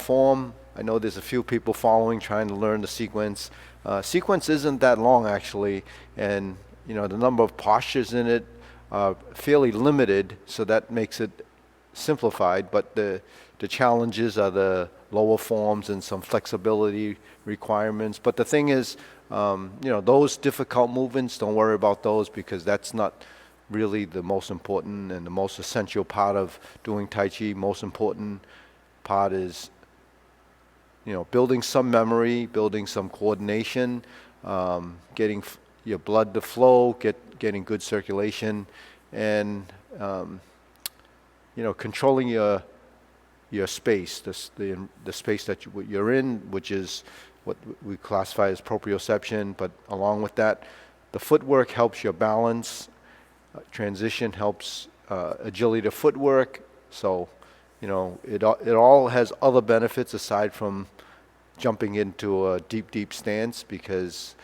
form. I know there's a few people following, trying to learn the sequence. Sequence isn't that long actually, and the number of postures in it are fairly limited, so that makes it simplified. But the challenges are the lower forms and some flexibility requirements. But the thing is, those difficult movements, don't worry about those, because that's not really the most important and the most essential part of doing Tai Chi. Most important part is building some memory, building some coordination, getting your blood to flow, getting good circulation, and controlling your space, the space that you're in, which is what we classify as proprioception. But along with that, the footwork helps your balance. Transition helps agility of footwork. So, it all has other benefits aside from jumping into a deep stance, because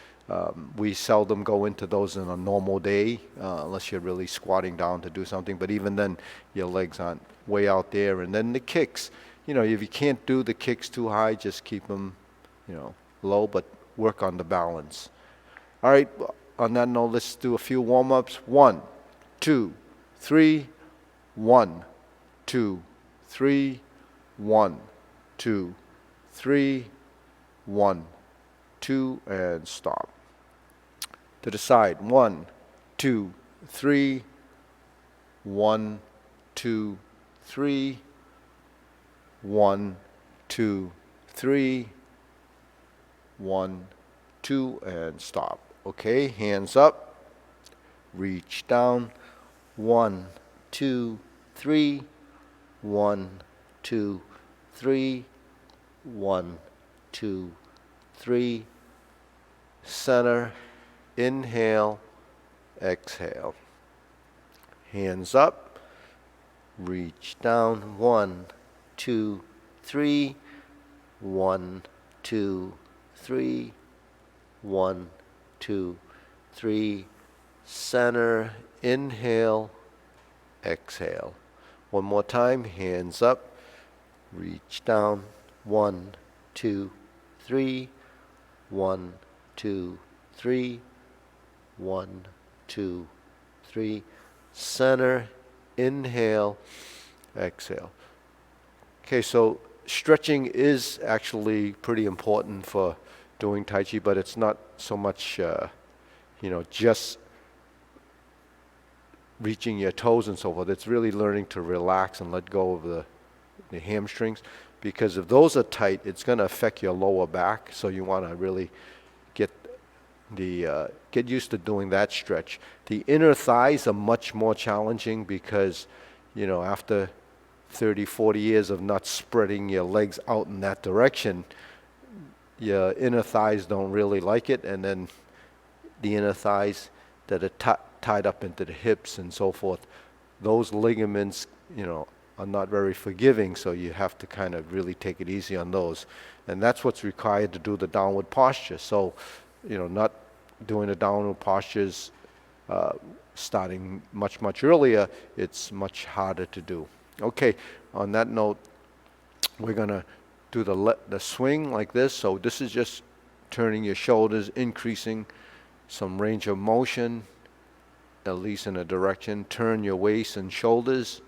we seldom go into those in a normal day unless you're really squatting down to do something. But even then, your legs aren't way out there. And then the kicks, if you can't do the kicks too high, just keep them, low, but work on the balance. All right, on that note, let's do a few warm-ups. 1, 2, 3, 1, 2, 3, 1, 2, 3, 1, 2, and stop. To the side. 1, 2, 3, 1, 2, 3, 1, 2, 3, 1, 2, and stop. Okay, hands up. Reach down. 1, 2, 3, 1, 2, 3, 1, 2, 3. Center. Inhale. Exhale. Hands up. Reach down. 1, 2, 3. 1, 2, 3. 1, 2, 3. Center. Inhale. Exhale. One more time. Hands up. Reach down. 1, 2, 3. 1, 2, 3. 1, 2, 3. Center. Inhale. Exhale. Okay, so stretching is actually pretty important for doing Tai Chi, but it's not so much, just reaching your toes and so forth. It's really learning to relax and let go of the hamstrings, because if those are tight, it's going to affect your lower back. So you want to really get used to doing that stretch. The inner thighs are much more challenging because, after 30, 40 years of not spreading your legs out in that direction, your inner thighs don't really like it, and then the inner thighs that are tied up into the hips and so forth, those ligaments, are not very forgiving, so you have to kind of really take it easy on those. And that's what's required to do the downward posture. So, not doing the downward postures starting much earlier, it's much harder to do. Okay, on that note, we're going to do the swing like this. So this is just turning your shoulders, increasing some range of motion, at least in a direction. Turn your waist and shoulders.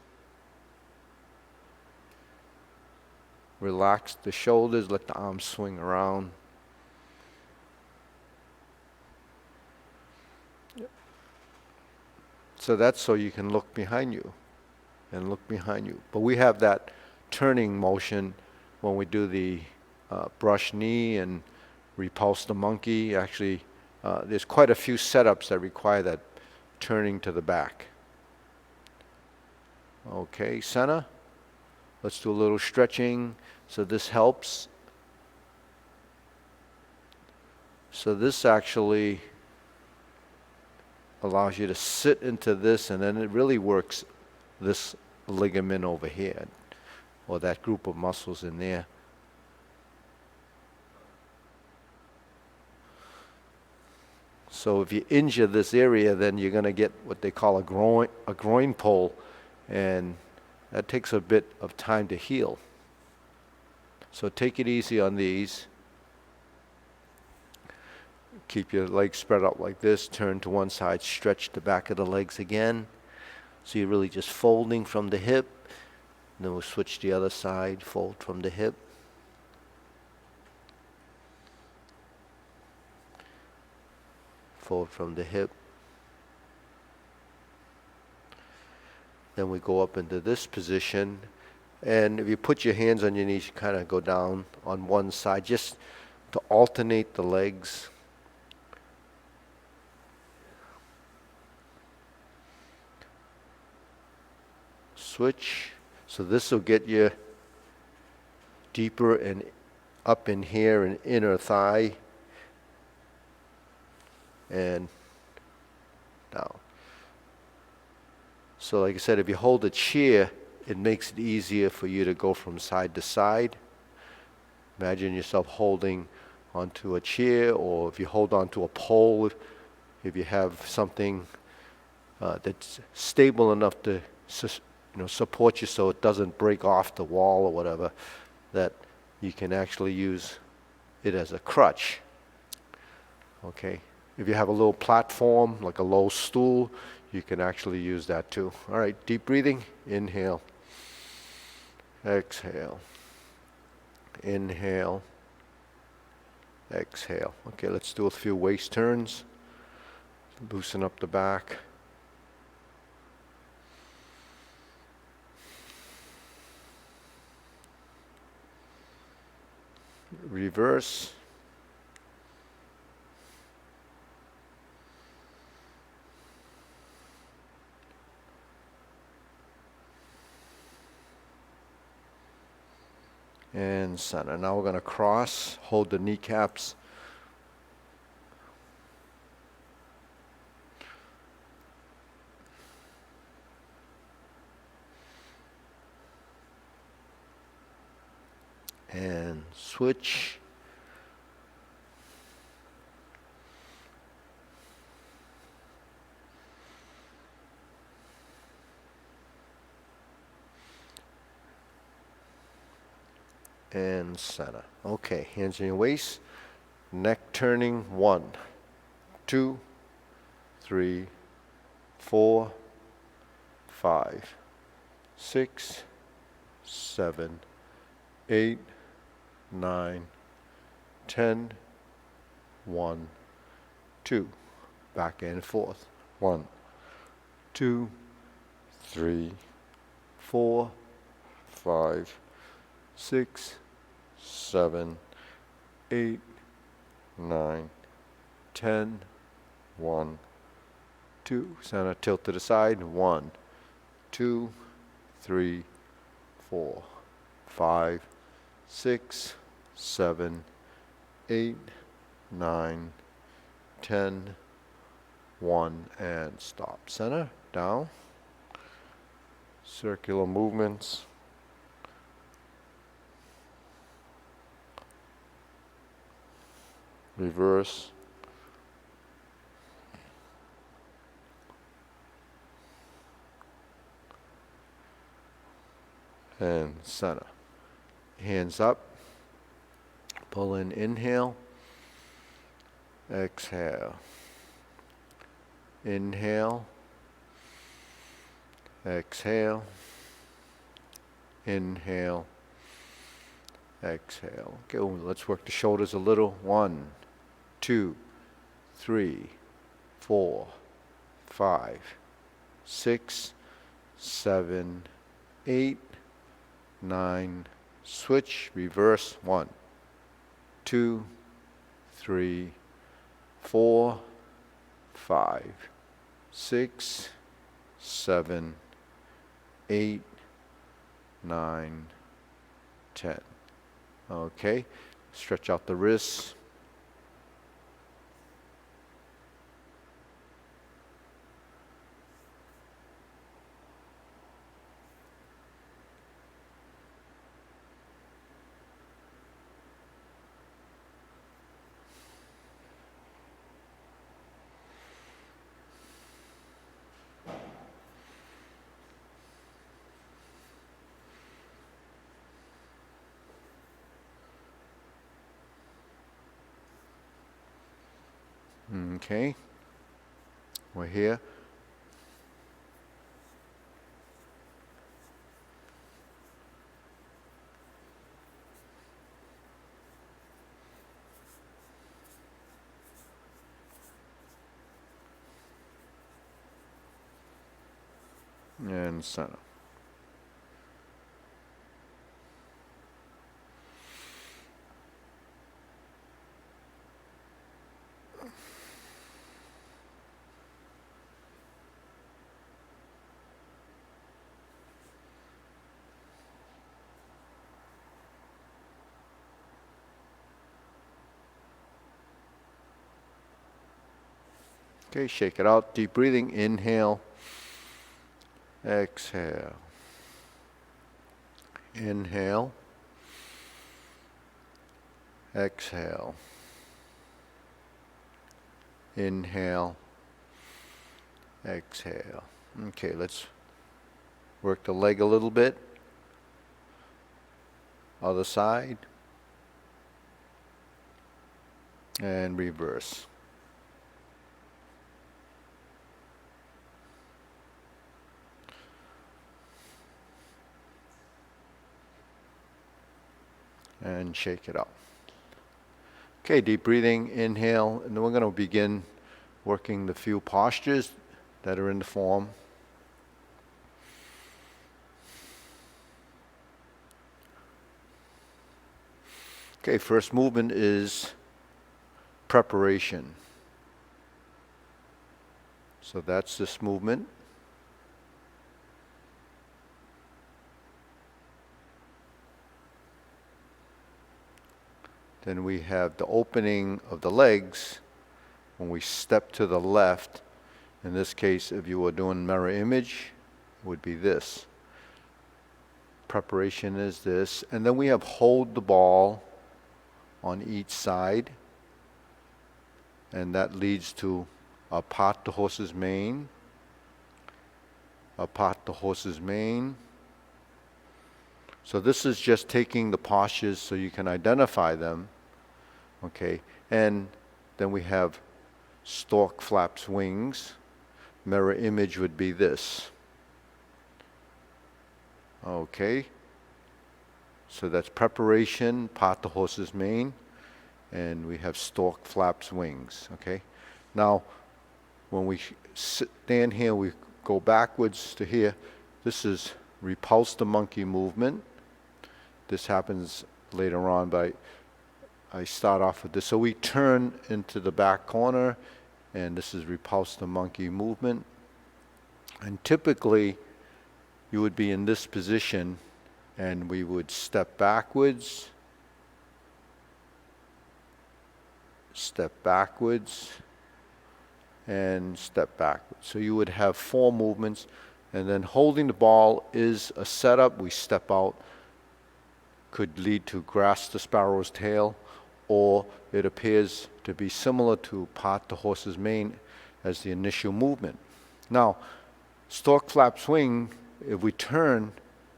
Relax the shoulders, let the arms swing around. So that's so you can look behind you and look behind you. But we have that turning motion when we do the brush knee and repulse the monkey. Actually, there's quite a few setups that require that turning to the back. Okay, center. Let's do a little stretching. So this helps. So this actually allows you to sit into this, and then it really works this ligament over here, or that group of muscles in there. So if you injure this area, then you're going to get what they call a groin pull, and that takes a bit of time to heal. So take it easy on these. Keep your legs spread out like this. Turn to one side. Stretch the back of the legs again. So you're really just folding from the hip. Then we'll switch the other side. Fold from the hip. Fold from the hip. Then we go up into this position. And if you put your hands on your knees, you kind of go down on one side just to alternate the legs. Switch. So this will get you deeper and up in here and inner thigh and down. So like I said, if you hold a chair, it makes it easier for you to go from side to side. Imagine yourself holding onto a chair, or if you hold onto a pole, if you have something that's stable enough to support you so it doesn't break off the wall or whatever, that you can actually use it as a crutch. Okay. If you have a little platform, like a low stool, you can actually use that too. All right, deep breathing. Inhale. Exhale. Inhale. Exhale. Okay, let's do a few waist turns. Loosen up the back. Reverse. And center. Now we're going to cross, hold the kneecaps. And switch. And center. Okay, hands in your waist. Neck turning. 1, 2, 3, 4, 5, 6, 7, 8, 9, 10, 1, 2. Back and forth. 1, 2, 3, 4, 5, 6, 7, 8, 9, 10, 1, 2. Center, tilt to the side. 1, 2, 3, 4, 5, 6, 7, 8, 9, 10, 1, and stop. Center, down. Circular movements. Reverse. And center. Hands up. Pull in, inhale. Exhale. Inhale. Exhale. Inhale. Exhale. Okay, let's work the shoulders a little. 1, 2, 3, 4, 5, 6, 7, 8, 9. Switch, reverse. 1, 2, 3, 4, 5, 6, 7, 8, 9, 10. Okay, stretch out the wrists. Okay, we're here. And center. Okay, shake it out. Deep breathing. Inhale. Exhale. Inhale. Exhale. Inhale. Exhale. Okay, let's work the leg a little bit. Other side. And reverse. And shake it out. Okay, deep breathing, inhale, and then we're going to begin working the few postures that are in the form. Okay, first movement is preparation. So that's this movement. Then we have the opening of the legs when we step to the left. In this case, if you were doing mirror image, it would be this. Preparation is this. And then we have hold the ball on each side. And that leads to a part the horse's mane, a part the horse's mane. So this is just taking the postures so you can identify them. Okay, and then we have stork flaps wings. Mirror image would be this. Okay, so that's preparation, part the horse's mane, and we have stork flaps wings. Okay, now when we stand here, we go backwards to here. This is repulse the monkey movement. This happens later on, but I start off with this. So we turn into the back corner, and this is repulse the monkey movement. And typically, you would be in this position, and we would step backwards, and step backwards. So you would have 4 movements, and then holding the ball is a setup. We step out, could lead to grasp the sparrow's tail, or it appears to be similar to part the horse's mane as the initial movement. Now, stork flap swing, if we turn,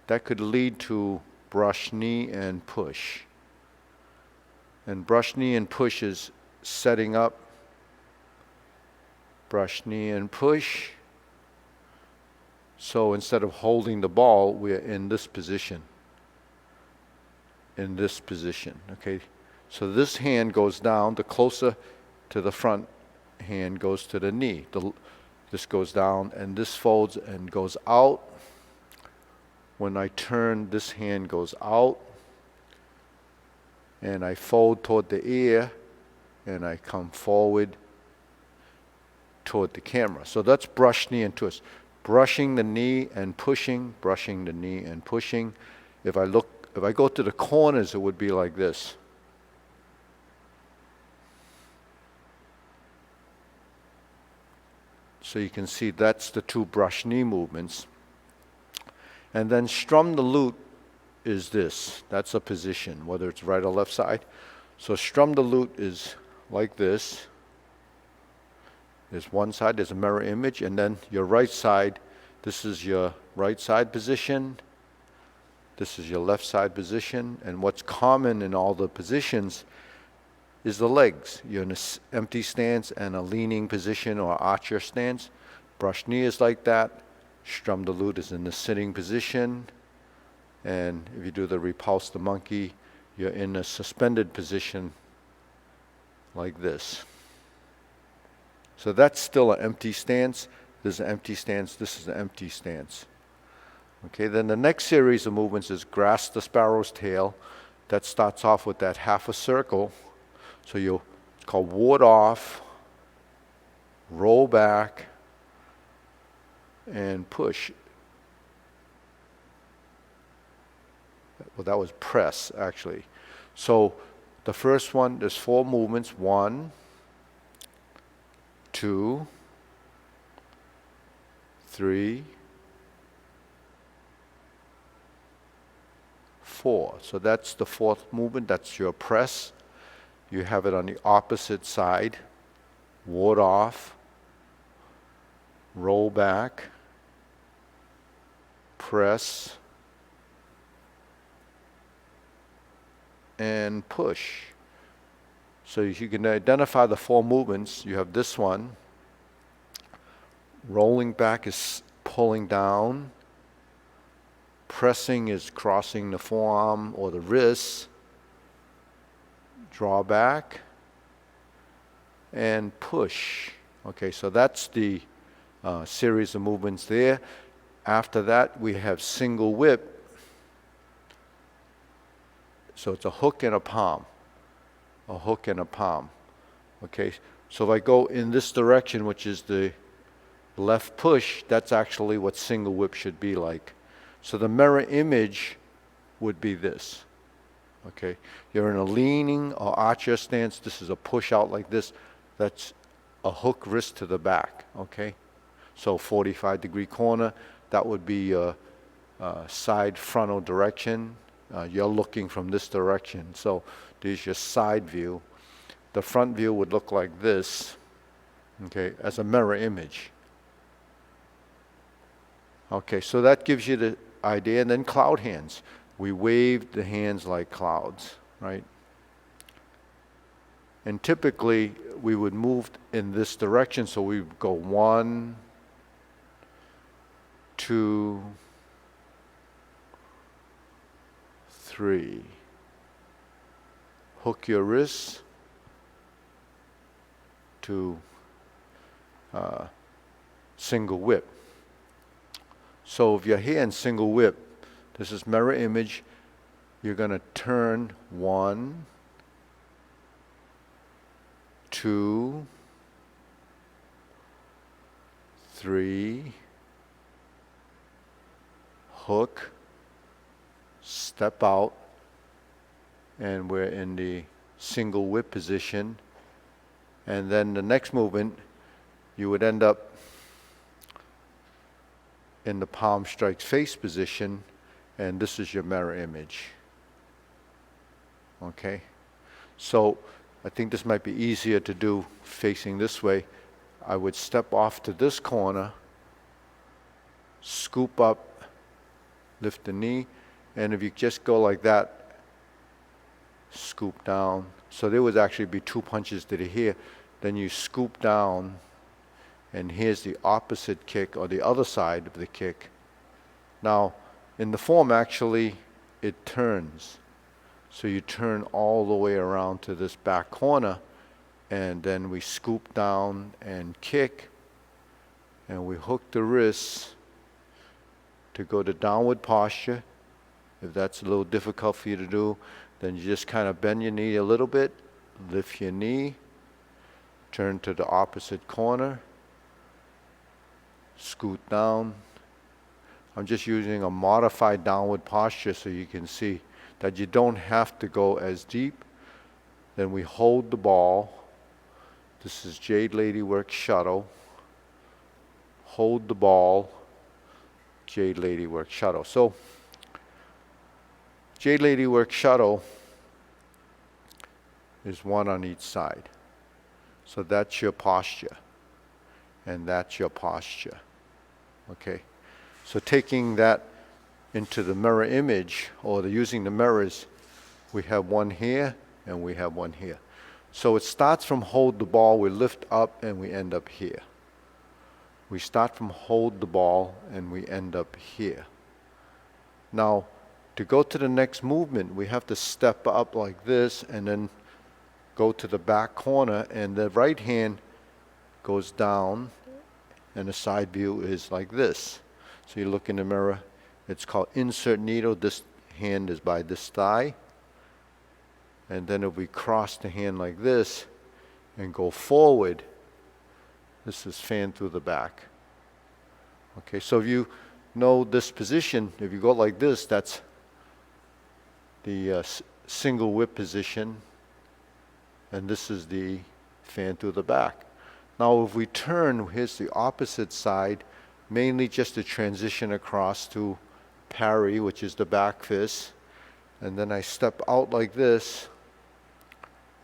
that could lead to brush knee and push. And brush knee and push is setting up, brush knee and push. So instead of holding the ball, we're in this position. Okay? So this hand goes down, the closer to the front hand goes to the knee. This goes down and this folds and goes out. When I turn, this hand goes out and I fold toward the ear and I come forward toward the camera. So that's brush, knee, and twist. Brushing the knee and pushing, brushing the knee and pushing. If I go to the corners, it would be like this. So you can see that's the 2 brush knee movements. And then strum the lute is this. That's a position, whether it's right or left side. So strum the lute is like this. There's one side, there's a mirror image, and then your right side, this is your right side position. This is your left side position. And what's common in all the positions is the legs. You're in an empty stance and a leaning position or archer stance. Brush knees like that. Strum the glute is in the sitting position. And if you do the repulse the monkey, you're in a suspended position like this. So that's still an empty stance. This is an empty stance. This is an empty stance. Okay, then the next series of movements is grasp the sparrow's tail. That starts off with that half a circle. So it's called ward off, roll back, and push. Well, that was press, actually. So the first one, there's 4 movements. 1, 2, 3, 4. So that's the 4th movement. That's your press. You have it on the opposite side. Ward off, roll back, press, and push. So you can identify the 4 movements. You have this one. Rolling back is pulling down. Pressing is crossing the forearm or the wrist. Draw back and push. Okay, so that's the series of movements there. After that, we have single whip. So it's a hook and a palm. A hook and a palm. Okay, so if I go in this direction, which is the left push, that's actually what single whip should be like. So the mirror image would be this. Okay, you're in a leaning or archer stance. This is a push out like this. That's a hook wrist to the back. Okay, so 45-degree corner. That would be a side frontal direction. You're looking from this direction. So there's your side view. The front view would look like this. Okay, as a mirror image. Okay, so that gives you the idea. And then cloud hands. We wave the hands like clouds, right? And typically we would move in this direction, so we would go 1, 2, 3. Hook your wrists to single whip. So if you're here in single whip, this is mirror image. You're going to turn 1, 2, 3, hook, step out, and we're in the single whip position. And then the next movement, you would end up in the palm strikes face position, and this is your mirror image. Okay, so I think this might be easier to do facing this way. I would step off to this corner, scoop up, lift the knee, and if you just go like that, scoop down. So there would actually be 2 punches to the here. Then you scoop down, and here's the opposite kick or the other side of the kick. Now, in the form, actually, it turns. So you turn all the way around to this back corner, and then we scoop down and kick, and we hook the wrists to go to downward posture. If that's a little difficult for you to do, then you just kind of bend your knee a little bit, lift your knee, turn to the opposite corner, scoot down. I'm just using a modified downward posture so you can see that you don't have to go as deep. Then we hold the ball. This is Jade Lady Work Shuttle. Hold the ball. Jade Lady Work Shuttle. So Jade Lady Work Shuttle is 1 on each side. So that's your posture. And that's your posture. Okay. So taking that into the mirror image, or using the mirrors, we have 1 here and we have 1 here. So it starts from hold the ball, we lift up and we end up here. We start from hold the ball and we end up here. Now, to go to the next movement, we have to step up like this and then go to the back corner, and the right hand goes down and the side view is like this. So you look in the mirror, it's called insert needle. This hand is by this thigh. And then if we cross the hand like this and go forward, this is fan through the back. Okay, so if you know this position, if you go like this, that's the single whip position, and this is the fan through the back. Now if we turn, here's the opposite side, mainly just to transition across to parry, which is the back fist, and then I step out like this,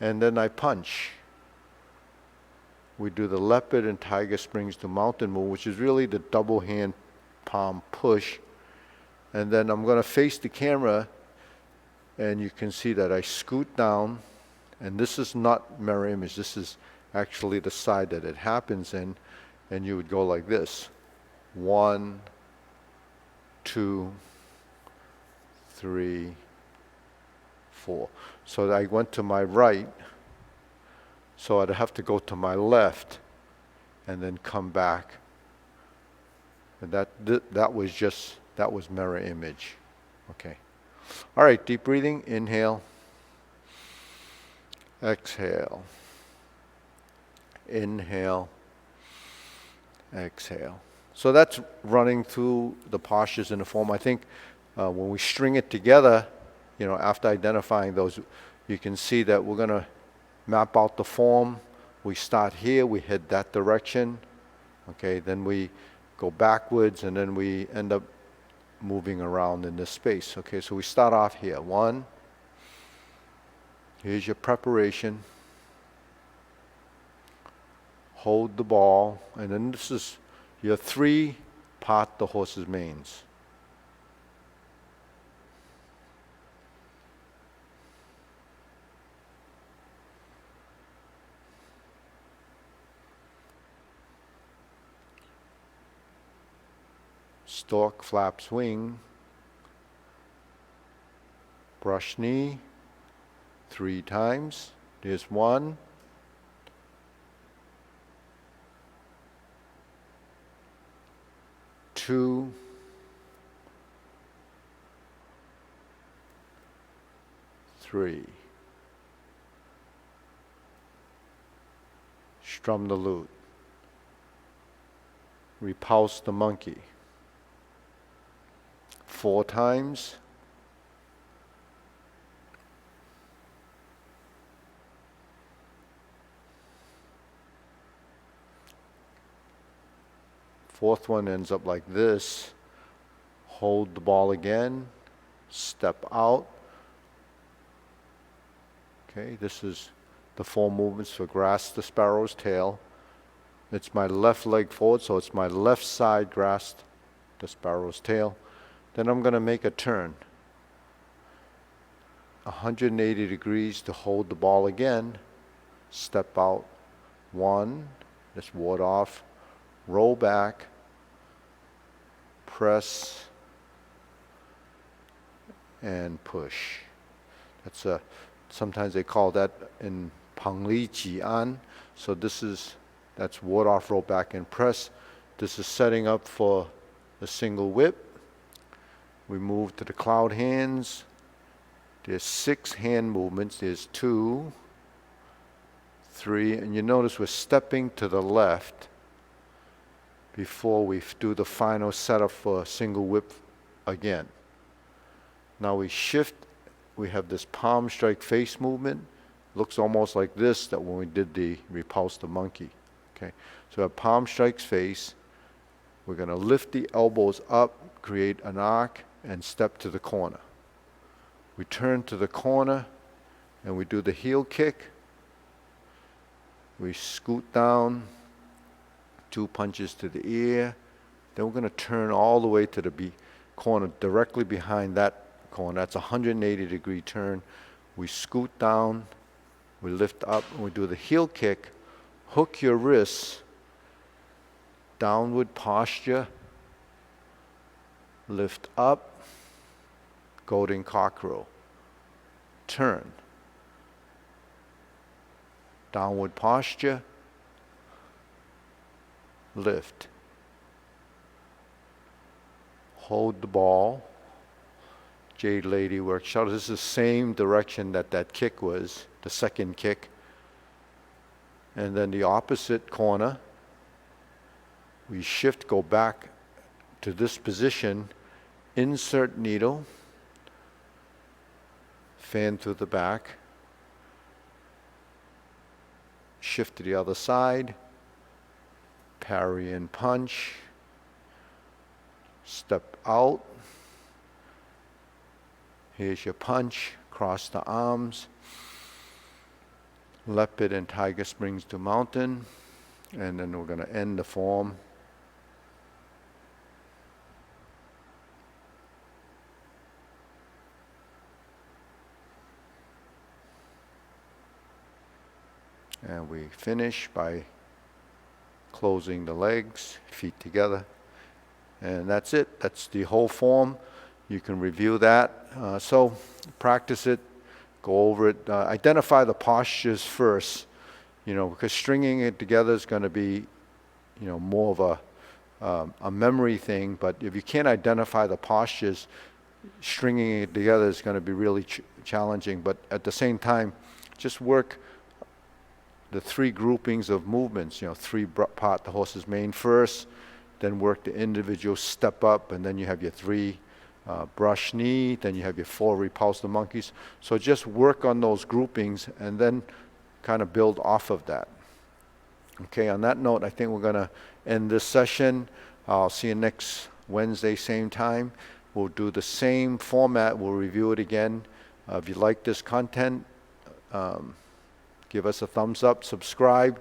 and then I punch. We do the leopard and tiger springs to mountain move, which is really the double hand palm push. And then I'm going to face the camera, and you can see that I scoot down, and this is not mirror image, this is actually the side that it happens in, and you would go like this. 1, 2, 3, 4. So I went to my right, so I'd have to go to my left and then come back. And that was mirror image. Okay. All right, deep breathing, inhale, exhale, inhale, exhale. So that's running through the postures in the form. I think when we string it together, after identifying those, you can see that we're going to map out the form. We start here, we head that direction. Okay, then we go backwards, and then we end up moving around in this space. Okay, so we start off here. 1, here's your preparation. Hold the ball, and then this is your 3 part the horse's manes. Stork flaps wing, brush knee 3 times. There's 1, 2, 3. Strum the lute. Repulse the monkey. 4 times. Fourth one ends up like this. Hold the ball again. Step out. Okay, this is the 4 movements for grasp the sparrow's tail. It's my left leg forward, so it's my left side grasp the sparrow's tail. Then I'm going to make a turn. 180 degrees to hold the ball again. Step out. 1, just ward off. Roll back. Press. And push. Sometimes they call that in Pang Li Ji An. So that's ward off, roll back, and press. This is setting up for a single whip. We move to the cloud hands. There's 6 hand movements. There's 2, 3, and you notice we're stepping to the left before we do the final setup for a single whip again. Now we shift. We have this palm strike face movement. Looks almost like this, that when we did the repulse the monkey. Okay, so our palm strikes face. We're going to lift the elbows up, create an arc, and step to the corner. We turn to the corner, and we do the heel kick. We scoot down, 2 punches to the ear. Then we're going to turn all the way to the corner, directly behind that corner. That's a 180-degree turn. We scoot down, We lift up and we do the heel kick. Hook your wrists, downward posture, lift up, golden cockerel, turn, downward posture, lift, hold the ball, Jade Lady Workshop. This is the same direction that that kick was, the second kick. And then the opposite corner, we shift, go back to this position, insert needle, fan through the back, shift to the other side, parry and punch, step out, here's your punch, cross the arms, leopard and tiger springs to mountain, and then we're going to end the form. And we finish by closing the legs, feet together. And that's it. That's the whole form. You can review that. So practice it, go over it. Identify the postures first, because stringing it together is going to be, more of a memory thing. But if you can't identify the postures, stringing it together is going to be really challenging. But at the same time, just work the three groupings of movements, three part the horse's mane first, then work the individual step up, and then you have your three brush knee, then you have your four repulse the monkeys. So just work on those groupings and then kind of build off of that. Okay, on that note, I think we're going to end this session. I'll see you next Wednesday, same time. We'll do the same format. We'll review it again. If you like this content, give us a thumbs up, subscribe,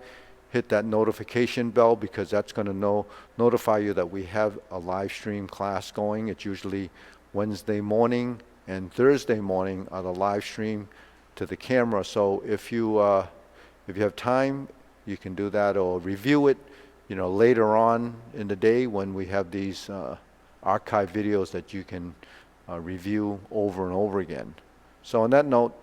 hit that notification bell, because that's going to notify you that we have a live stream class going. It's usually Wednesday morning and Thursday morning are the live stream to the camera. So if you have time, you can do that, or review it, later on in the day when we have these archive videos that you can review over and over again. So on that note,